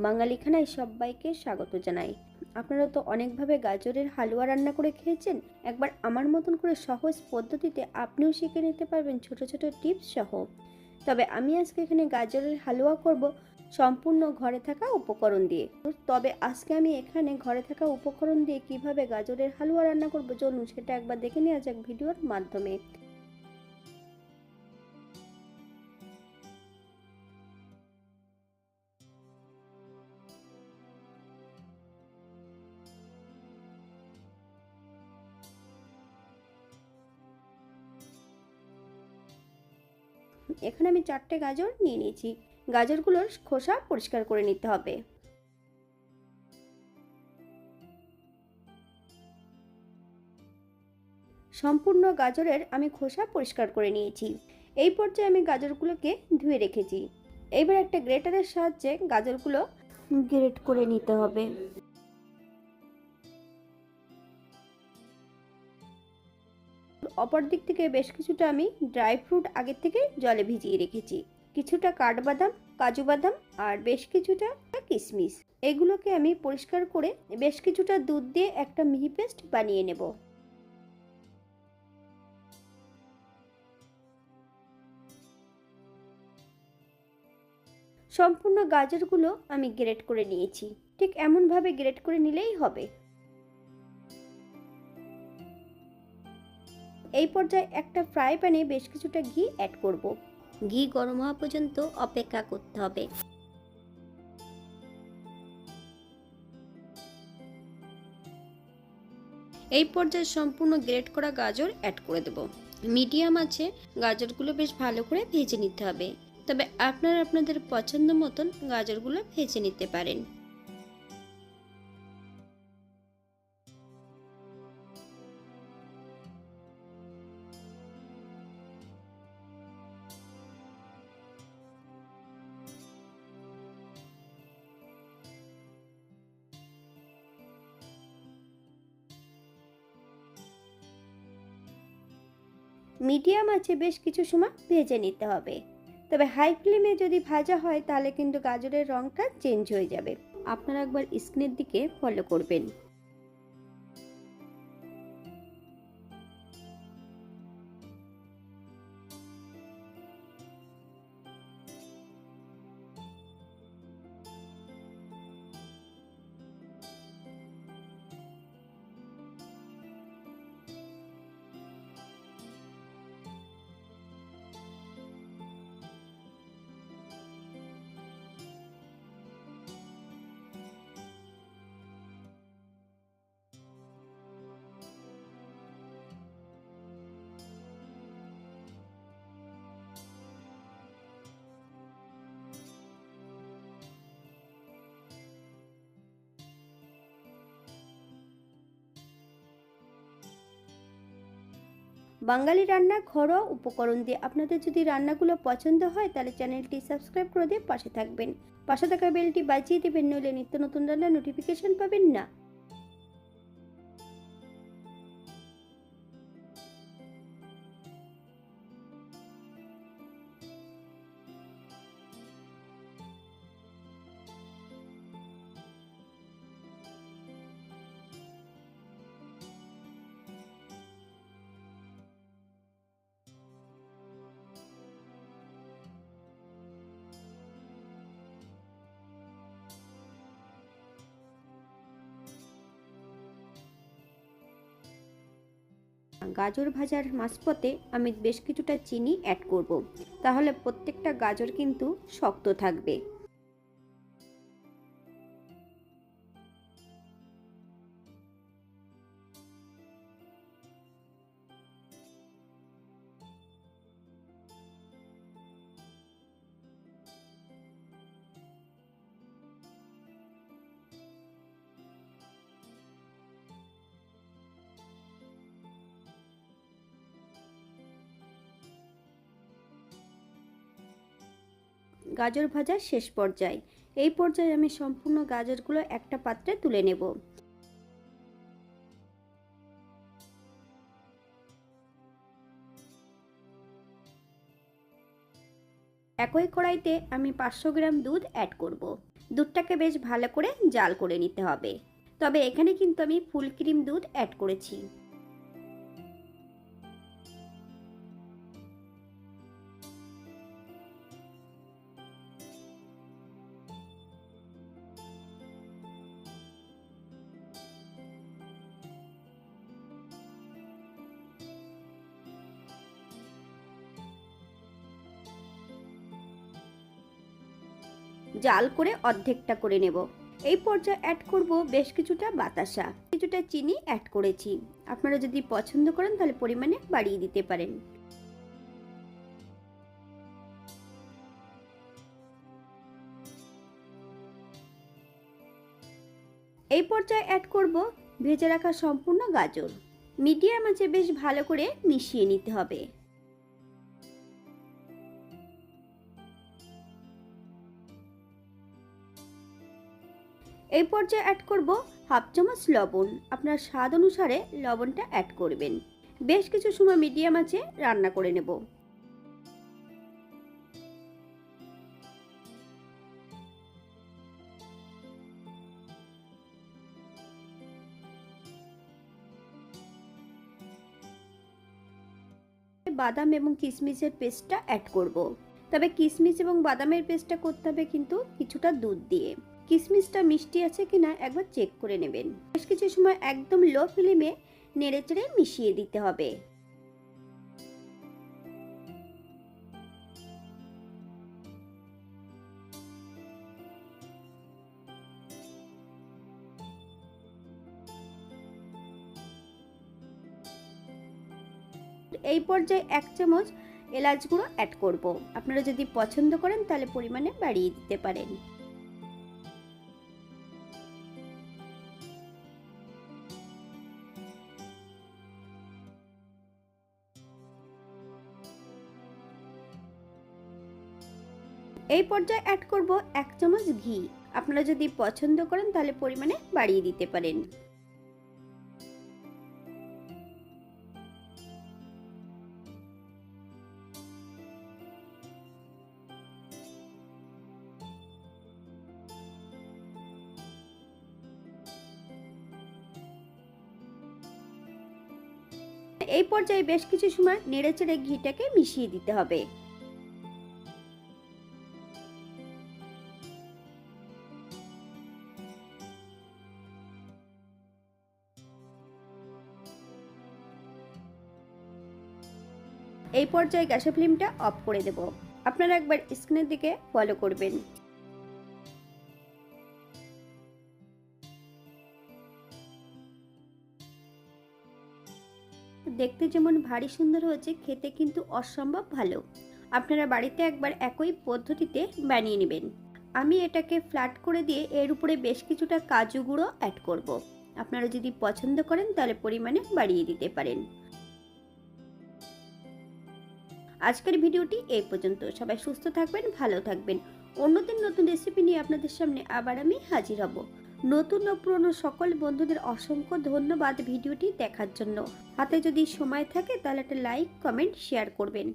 বাঙালি খানায় সবাইকে স্বাগত জানাই। আপনারা তো অনেকভাবে গাজরের হালুয়া রান্না করে খেয়েছেন। একবার আমার মতন করে সহজ পদ্ধতিতে আপনিও শিখে নিতে পারবেন ছোট ছোট টিপস সহ। তবে আমি আজকে এখানে গাজরের হালুয়া করব সম্পূর্ণ ঘরে থাকা উপকরণ দিয়ে। তবে আজকে আমি এখানে ঘরে থাকা উপকরণ দিয়ে কিভাবে গাজরের হালুয়া রান্না করব, চলুন সেটা একবার দেখে নেওয়া যাক ভিডিওর মাধ্যমে। এখানে আমি 4টে গাজর নিয়ে নিয়েছি। গাজরগুলোর খোসা পরিষ্কার করে নিতে হবে। সম্পূর্ণ গাজরের আমি খোসা পরিষ্কার করে নিয়েছি। এই পর্যায়ে আমি গাজরগুলোকে ধুয়ে রেখেছি। এবার একটা গ্রেটারের সাহায্যে গাজরগুলো গ্রেট করে নিতে হবে। অপর দিক থেকে বেশ কিছুটা আমি ড্রাই ফ্রুট আগে থেকে জলে ভিজিয়ে রেখেছি। কিছুটা কাঠবাদাম, কাজু বাদাম আর বেশ কিছুটা কিশমিশ। এগুলোকে আমি পরিষ্কার করে বেশ কিছুটা দুধ দিয়ে একটা মিহি পেস্ট বানিয়ে নেব। সম্পূর্ণ গাজরগুলো আমি গ্রেট করে নিয়েছি। ঠিক এমনভাবে গ্রেট করে নিলেই হবে। এই পর্যায়ে একটা ফ্রাই প্যানে বেশ কিছুটা ঘি অ্যাড করব। ঘি গরম হওয়া পর্যন্ত অপেক্ষা করতে হবে। এই পর্যায়ে সম্পূর্ণ গ্রেট করা গাজর অ্যাড করে দেব। মিডিয়াম আছে গাজরগুলো বেশ ভালো করে ভেজে নিতে হবে। তবে আপনারা আপনাদের পছন্দ মতন গাজরগুলো ভেজে নিতে পারেন। মিডিয়াম আছে বেশ কিছু সময় ভেজে নিতে হবে। তবে হাই ফ্লেমে যদি ভাজা হয় তাহলে কিন্তু গাজরের রংটা চেঞ্জ হয়ে যাবে। আপনারা একবার স্ক্রিনের দিকে ফলো করবেন। বাঙালি রান্না ঘরোয়া উপকরণ দিয়ে আপনাদের যদি রান্নাগুলো পছন্দ হয় তাহলে চ্যানেলটি সাবস্ক্রাইব করে দিয়ে পাশে থাকবেন। পাশে থাকা বেলটি বাজিয়ে দেবেন, নইলে নিত্য নতুন রান্নার নোটিফিকেশন পাবেন না। গাজর ভাজার মাঝপথে আমি বেশ কিছুটা চিনি অ্যাড করব। তাহলে প্রত্যেকটা গাজর কিন্তু শক্ত থাকবে। গাজর ভাজার শেষ পর্যায়ে, এই পর্যায়ে আমি সম্পূর্ণ গাজরগুলো একটা পাত্রে তুলে নেব। একই কড়াইতে আমি 500 গ্রাম দুধ অ্যাড করব। দুধটাকে বেশ ভালো করে জাল করে নিতে হবে। তবে এখানে কিন্তু আমি ফুল ক্রিম দুধ অ্যাড করেছি। জাল করে অর্ধেকটা করে নেব। এই পর্যায়ে অ্যাড করব বেশ কিছুটা বাতাসা, কিছুটা চিনি অ্যাড করেছি। আপনারা যদি পছন্দ করেন তাহলে পরিমাণে বাড়িয়ে দিতে পারেন। এই পর্যায়ে অ্যাড করব ভেজে রাখা সম্পূর্ণ গাজর। মিডিয়াম আঁচে বেশ ভালো করে মিশিয়ে নিতে হবে। এই পর্যায়ে অ্যাড করব হাফ চামচ লবণ। আপনার স্বাদ অনুসারে লবণটা অ্যাড করবেন। বেশ কিছু সময় মিডিয়াম আঁচে রান্না করে নেব। বাদাম এবং কিশমিশের পেস্টটা অ্যাড করব। তবে কিশমিশ এবং বাদামের পেস্টটা করতে হবে কিন্তু কিছুটা দুধ দিয়ে। কিশমিশটা মিষ্টি আছে কিনা একবার চেক করে নেবেন। বেশ কিছু সময় একদম লো ফ্লেমে নেড়েচেড়ে মিশিয়ে দিতে হবে। এই পর্যায়ে 1 চামচ এলাচ গুঁড়ো অ্যাড করব। আপনারা যদি পছন্দ করেন তাহলে পরিমাণে বাড়িয়ে দিতে পারেন। এই পর্যায়ে অ্যাড করব 1 চামচ ঘি। আপনারা যদি পছন্দ করেন তাহলে পরিমাণে বাড়িয়ে দিতে পারেন। এই পর্যায়ে বেশ কিছু সময় নেড়েচেড়ে ঘিটাকে মিশিয়ে দিতে হবে। এই পর্যায়ে গ্যাসের ফ্লেমটা অফ করে দেব। আপনারা একবার স্ক্রিনের দিকে ফলো করবেন। দেখতে যেমন ভারী সুন্দর হয়েছে, খেতে কিন্তু অসম্ভব ভালো। আপনারা বাড়িতে একবার একই পদ্ধতিতে বানিয়ে নেবেন। আমি এটাকে ফ্ল্যাট করে দিয়ে এর উপরে বেশ কিছুটা কাজু গুঁড়ো অ্যাড করব। আপনারা যদি পছন্দ করেন তাহলে পরিমাণে বাড়িয়ে দিতে পারেন। আজকের ভিডিওটি এই পর্যন্ত। সবাই সুস্থ থাকবেন, ভালো থাকবেন। অন্যদিন নতুন রেসিপি নিয়ে আপনাদের সামনে আবার আমি হাজির হব। নতুন ও পুরনো সকল বন্ধুদের অসংখ্য ধন্যবাদ ভিডিওটি দেখার জন্য। হাতে যদি সময় থাকে তাহলে একটা লাইক, কমেন্ট, শেয়ার করবেন।